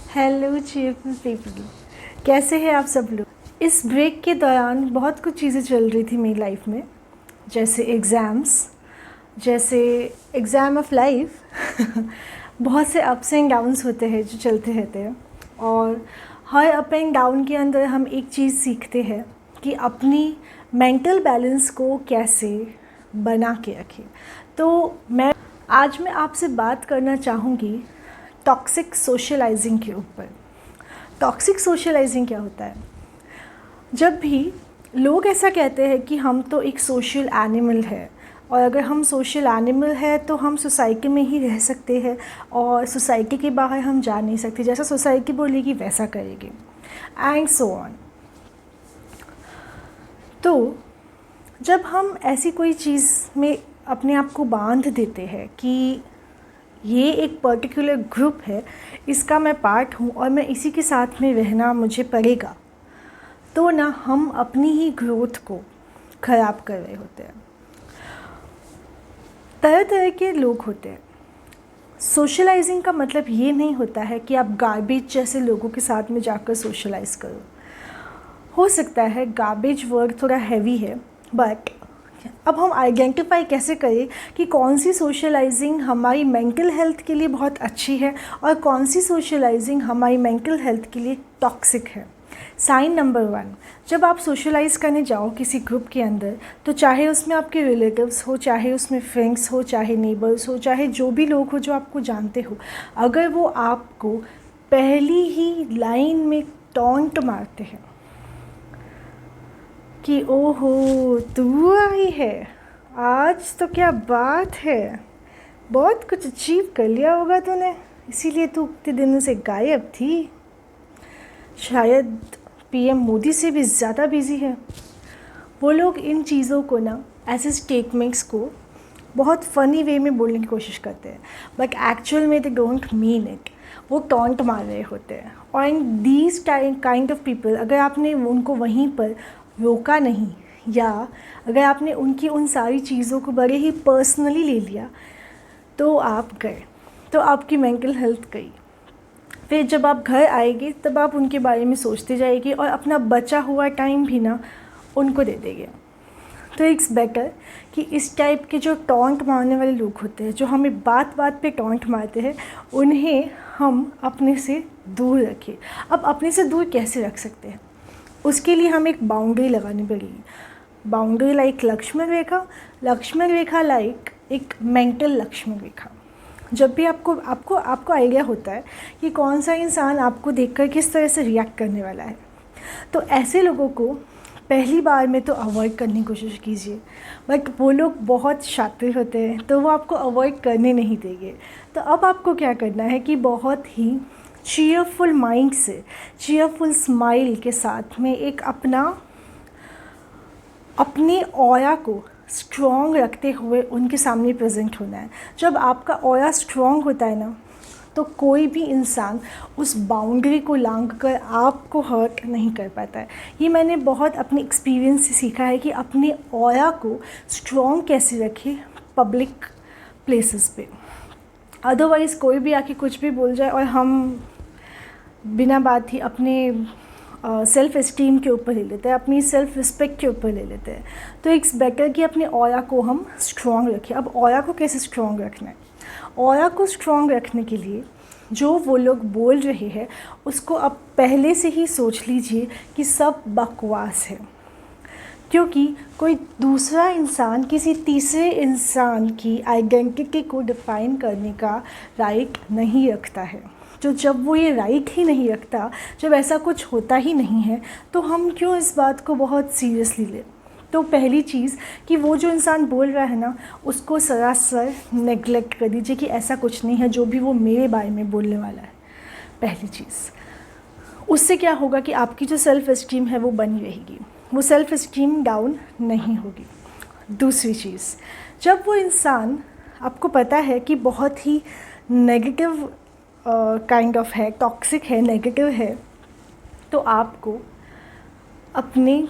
Hello cheerful people, कैसे हैं आप सब लोग। इस ब्रेक के दौरान बहुत कुछ चीज़ें चल रही थी मेरी लाइफ में, जैसे एग्ज़ाम ऑफ लाइफ बहुत से अप्स एंड डाउन्स होते हैं जो चलते रहते हैं, और हर अप एंड डाउन के अंदर हम एक चीज़ सीखते हैं कि अपनी मेंटल बैलेंस को कैसे बना के रखें। तो आज मैं आपसे बात करना चाहूँगी टॉक्सिक सोशलाइजिंग के ऊपर। टॉक्सिक सोशलाइजिंग क्या होता है? जब भी लोग ऐसा कहते हैं कि हम तो एक सोशल एनिमल है, और अगर हम सोशल एनिमल है तो हम सोसाइटी में ही रह सकते हैं और सोसाइटी के बाहर हम जा नहीं सकते, जैसा सोसाइटी बोलेगी वैसा करेंगे, एंड सो ऑन। तो जब हम ऐसी कोई चीज़ में अपने आप को बांध देते हैं कि ये एक पर्टिकुलर ग्रुप है, इसका मैं पार्ट हूँ और मैं इसी के साथ में रहना मुझे पड़ेगा, तो ना हम अपनी ही ग्रोथ को ख़राब कर रहे होते हैं। तरह तरह के लोग होते हैं। सोशलाइजिंग का मतलब ये नहीं होता है कि आप गार्बेज जैसे लोगों के साथ में जाकर सोशलाइज करो। हो सकता है गार्बेज वर्ड थोड़ा हैवी है, बट अब हम आइडेंटिफाई कैसे करें कि कौन सी सोशलाइजिंग हमारी मेंटल हेल्थ के लिए बहुत अच्छी है और कौन सी सोशलाइजिंग हमारी मेंटल हेल्थ के लिए टॉक्सिक है। साइन नंबर 1, जब आप सोशलाइज करने जाओ किसी ग्रुप के अंदर, तो चाहे उसमें आपके रिलेटिव्स हो, चाहे उसमें फ्रेंड्स हो, चाहे नेबर्स हो, चाहे जो भी लोग हो जो आपको जानते हो, अगर वो आपको पहली ही लाइन में टॉन्ट मारते हैं कि ओहो तू आई है आज, तो क्या बात है, बहुत कुछ अचीव कर लिया होगा तूने, इसीलिए तू इतने दिनों से गायब थी, शायद पीएम मोदी से भी ज़्यादा बिजी है। वो लोग इन चीज़ों को ना, ऐसे स्टेटमेंट्स को बहुत फ़नी वे में बोलने की कोशिश करते हैं, बट एक्चुअल में दे डोंट मीन इट। वो टॉन्ट मार रहे होते हैं। और in these kind of people, अगर आपने उनको वहीं पर रोका नहीं, या अगर आपने उनकी उन सारी चीज़ों को बड़े ही पर्सनली ले लिया, तो आप गए, तो आपकी मेंटल हेल्थ गई। फिर जब आप घर आएंगे तब आप उनके बारे में सोचते जाएंगे और अपना बचा हुआ टाइम भी ना उनको दे देंगे। तो इट्स बेटर कि इस टाइप के जो टॉन्ट मारने वाले लोग होते हैं, जो हमें बात बात पे टॉन्ट मारते हैं, उन्हें हम अपने से दूर रखें। अब अपने से दूर कैसे रख सकते हैं? उसके लिए हमें एक बाउंड्री लगानी पड़ेगी। बाउंड्री लाइक लक्ष्मण रेखा लाइक एक मेंटल लक्ष्मण रेखा। जब भी आपको आइडिया होता है कि कौन सा इंसान आपको देखकर किस तरह से रिएक्ट करने वाला है, तो ऐसे लोगों को पहली बार में तो अवॉइड करने की कोशिश कीजिए, बट वो लोग बहुत शातिर होते हैं तो वो आपको अवॉइड करने नहीं देंगे। तो अब आपको क्या करना है कि बहुत ही चीयरफुल माइंड से, चीयरफुल स्माइल के साथ में एक अपने ऑरा को स्ट्रॉन्ग रखते हुए उनके सामने प्रेजेंट होना है। जब आपका ऑरा स्ट्रॉन्ग होता है ना, तो कोई भी इंसान उस बाउंड्री को लांघ कर आपको हर्ट नहीं कर पाता है। ये मैंने बहुत अपने एक्सपीरियंस से सीखा है कि अपने ऑरा को स्ट्रॉन्ग कैसे रखें पब्लिक प्लेसेस पे। अदरवाइज़ कोई भी आके कुछ भी बोल जाए और हम बिना बात ही अपने सेल्फ़ एस्टीम के ऊपर ले लेते हैं, अपनी सेल्फ़ रिस्पेक्ट के ऊपर ले लेते हैं। तो इट्स बेटर कि अपने ऑरा को हम स्ट्रॉन्ग रखें। अब ऑरा को कैसे स्ट्रॉन्ग रखना है? ऑरा को स्ट्रॉन्ग रखने के लिए जो वो लोग बोल रहे हैं उसको अब पहले से ही सोच लीजिए कि सब बकवास है, क्योंकि कोई दूसरा इंसान किसी तीसरे इंसान की आइडेंटिटी को डिफ़ाइन करने का राइट नहीं रखता है। तो जब वो ये राइट ही नहीं रखता, जब ऐसा कुछ होता ही नहीं है, तो हम क्यों इस बात को बहुत सीरियसली लें? तो पहली चीज़ कि वो जो इंसान बोल रहा है ना, उसको सरासर नेगलेक्ट कर दीजिए कि ऐसा कुछ नहीं है जो भी वो मेरे बारे में बोलने वाला है। पहली चीज़, उससे क्या होगा कि आपकी जो सेल्फ़ एस्टीम है वो बनी रहेगी, वो सेल्फ़ एस्टीम डाउन नहीं होगी। दूसरी चीज़, जब वो इंसान आपको पता है कि बहुत ही नेगेटिव काइंड ऑफ है, टॉक्सिक है, नेगेटिव है, तो आपको अपने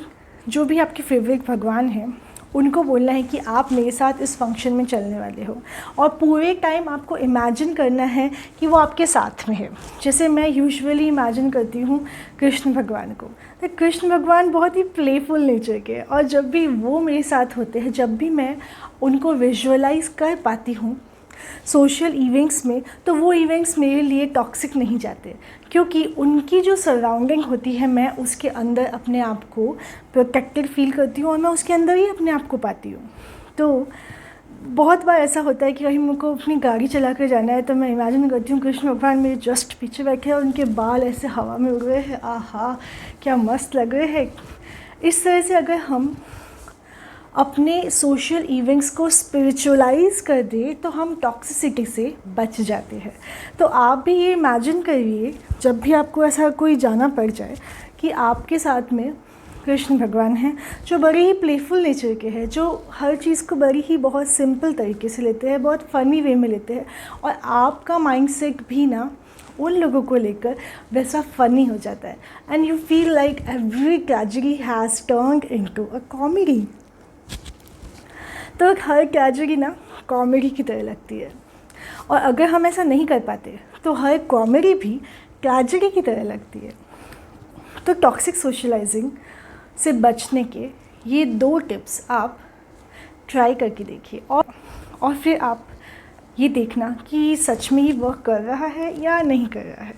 जो भी आपके फेवरेट भगवान हैं उनको बोलना है कि आप मेरे साथ इस फंक्शन में चलने वाले हो, और पूरे टाइम आपको इमेजिन करना है कि वो आपके साथ में है। जैसे मैं यूजुअली इमेजिन करती हूँ कृष्ण भगवान को, तो कृष्ण भगवान बहुत ही प्लेफुल नेचर के, और जब भी वो मेरे साथ होते हैं, जब भी मैं उनको विजुअलाइज कर पाती हूँ सोशल इवेंट्स में, तो वो इवेंट्स मेरे लिए टॉक्सिक नहीं जाते, क्योंकि उनकी जो सराउंडिंग होती है मैं उसके अंदर अपने आप को प्रोटेक्टेड फील करती हूँ, और मैं उसके अंदर ही अपने आप को पाती हूँ। तो बहुत बार ऐसा होता है कि कहीं मुझको अपनी गाड़ी चला कर जाना है, तो मैं इमेजिन करती हूँ कृष्ण भगवान मेरे जस्ट पीछे बैठे हैं और उनके बाल ऐसे हवा में उड़ रहे हैं, आहा क्या मस्त लग रहे हैं। इस तरह से अगर हम अपने सोशल इवेंट्स को स्पिरिचुअलाइज कर दें तो हम टॉक्सिसिटी से बच जाते हैं। तो आप भी ये इमेजिन करिए जब भी आपको ऐसा कोई जाना पड़ जाए कि आपके साथ में कृष्ण भगवान हैं, जो बड़े ही प्लेफुल नेचर के हैं, जो हर चीज़ को बड़ी ही बहुत सिंपल तरीके से लेते हैं, बहुत फ़नी वे में लेते हैं, और आपका माइंडसेट भी ना उन लोगों को लेकर वैसा फ़नी हो जाता है, and you feel like every tragedy has turned into a comedy. तो हर ट्रेजेडी ना कॉमेडी की तरह लगती है, और अगर हम ऐसा नहीं कर पाते तो हर कॉमेडी भी ट्रेजेडी की तरह लगती है। तो टॉक्सिक सोशलाइजिंग से बचने के ये 2 टिप्स आप ट्राई करके देखिए, और फिर आप ये देखना कि सच में ही वर्क कर रहा है या नहीं कर रहा है।